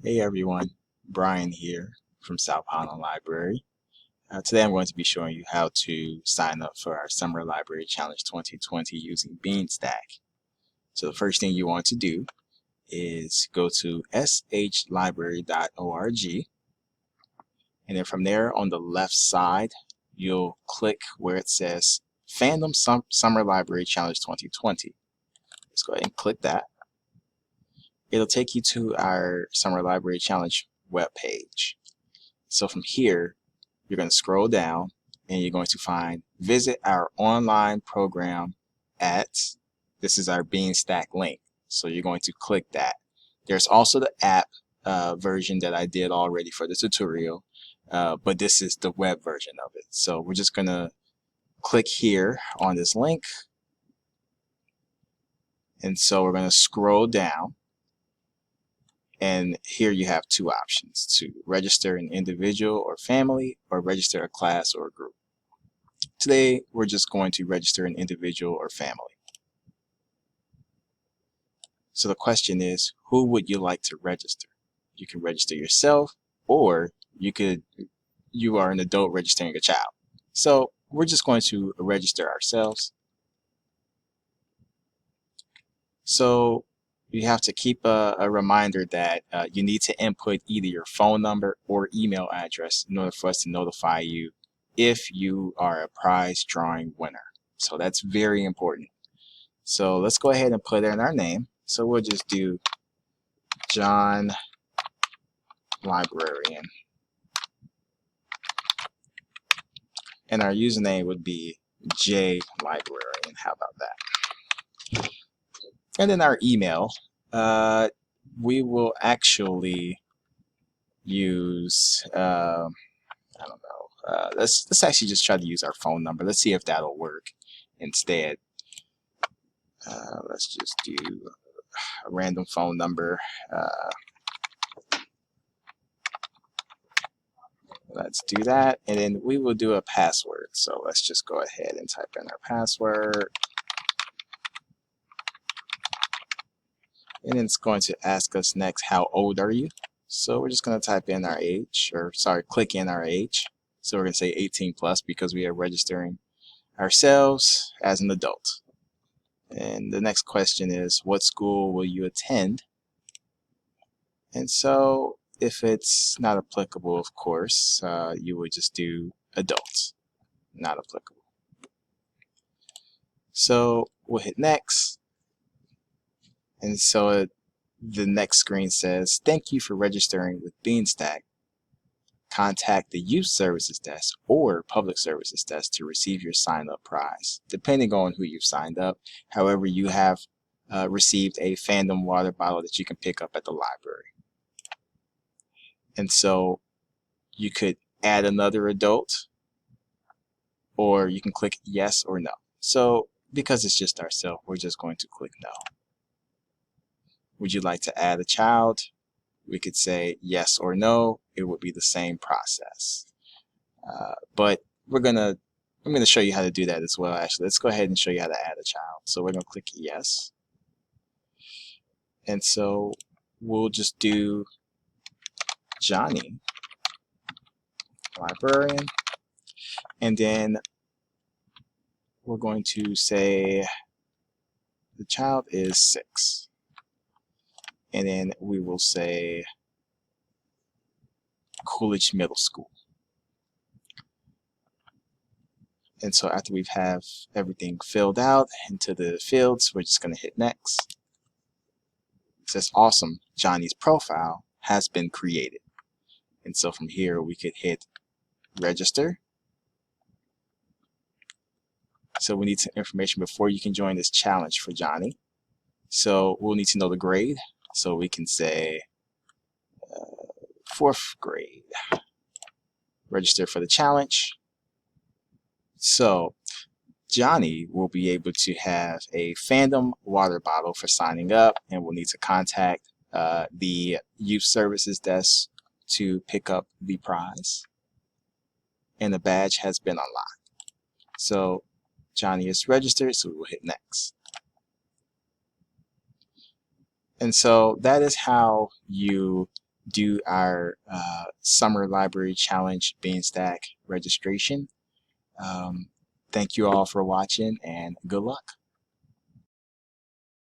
Hey everyone, Brian here from South Holland Library. Today I'm going to be showing you how to sign up for our Summer Library Challenge 2020 using Beanstack. So the first thing you want to do is go to shlibrary.org, and then from there on the left side you'll click where it says Fandom Summer Library Challenge 2020. Let's go ahead and click that. It'll take you to our Summer Library Challenge webpage. So from here, you're going to scroll down and you're going to find visit our online program at, this is our Beanstack link. So you're going to click that. There's also the app version that I did already for the tutorial, but this is the web version of it. So we're just going to click here on this link. And so we're going to scroll down. And here you have two options: to register an individual or family, or register a class or a group. Today, we're just going to register an individual or family. So the question is, who would you like to register? You can register yourself, or you are an adult registering a child. So we're just going to register ourselves. So you have to keep a reminder that you need to input either your phone number or email address in order for us to notify you if you are a prize drawing winner. So that's very important. So let's go ahead and put in our name. So we'll just do John Librarian. And our username would be J Librarian. How about that? And then our email, we will actually use, I don't know, let's actually just try to use our phone number. Let's see if that'll work instead. Let's just do a random phone number. Let's do that, and then we will do a password. So let's just go ahead and type in our password. And then it's going to ask us next, how old are you? So we're just going to type in our age, click in our age. So we're going to say 18 plus because we are registering ourselves as an adult. And the next question is, what school will you attend? And so if it's not applicable, of course, you would just do adults, not applicable. So we'll hit next. And so the next screen says, thank you for registering with Beanstack. Contact the Youth Services Desk or Public Services Desk to receive your sign-up prize, depending on who you've signed up. However, you have received a Fandom water bottle that you can pick up at the library. And so you could add another adult, or you can click yes or no. So because it's just ourselves, we're just going to click no. Would you like to add a child? We could say yes or no. It would be the same process. But I'm going to show you how to do that as well. Actually, let's go ahead and show you how to add a child. So we're going to click yes. And so we'll just do Johnny, librarian. And then we're going to say the child is 6. And then we will say Coolidge Middle School. And so after we have everything filled out into the fields, we're just going to hit next. It says, awesome, Johnny's profile has been created. And so from here we could hit register. So we need some information before you can join this challenge for Johnny. So we'll need to know the grade. So we can say 4th grade. Register for the challenge. So Johnny will be able to have a Fandom water bottle for signing up, and we'll need to contact the Youth Services Desk to pick up the prize. And the badge has been unlocked. So Johnny is registered, so we will hit next. And so that is how you do our Summer Library Challenge Beanstack registration. Thank you all for watching, and good luck.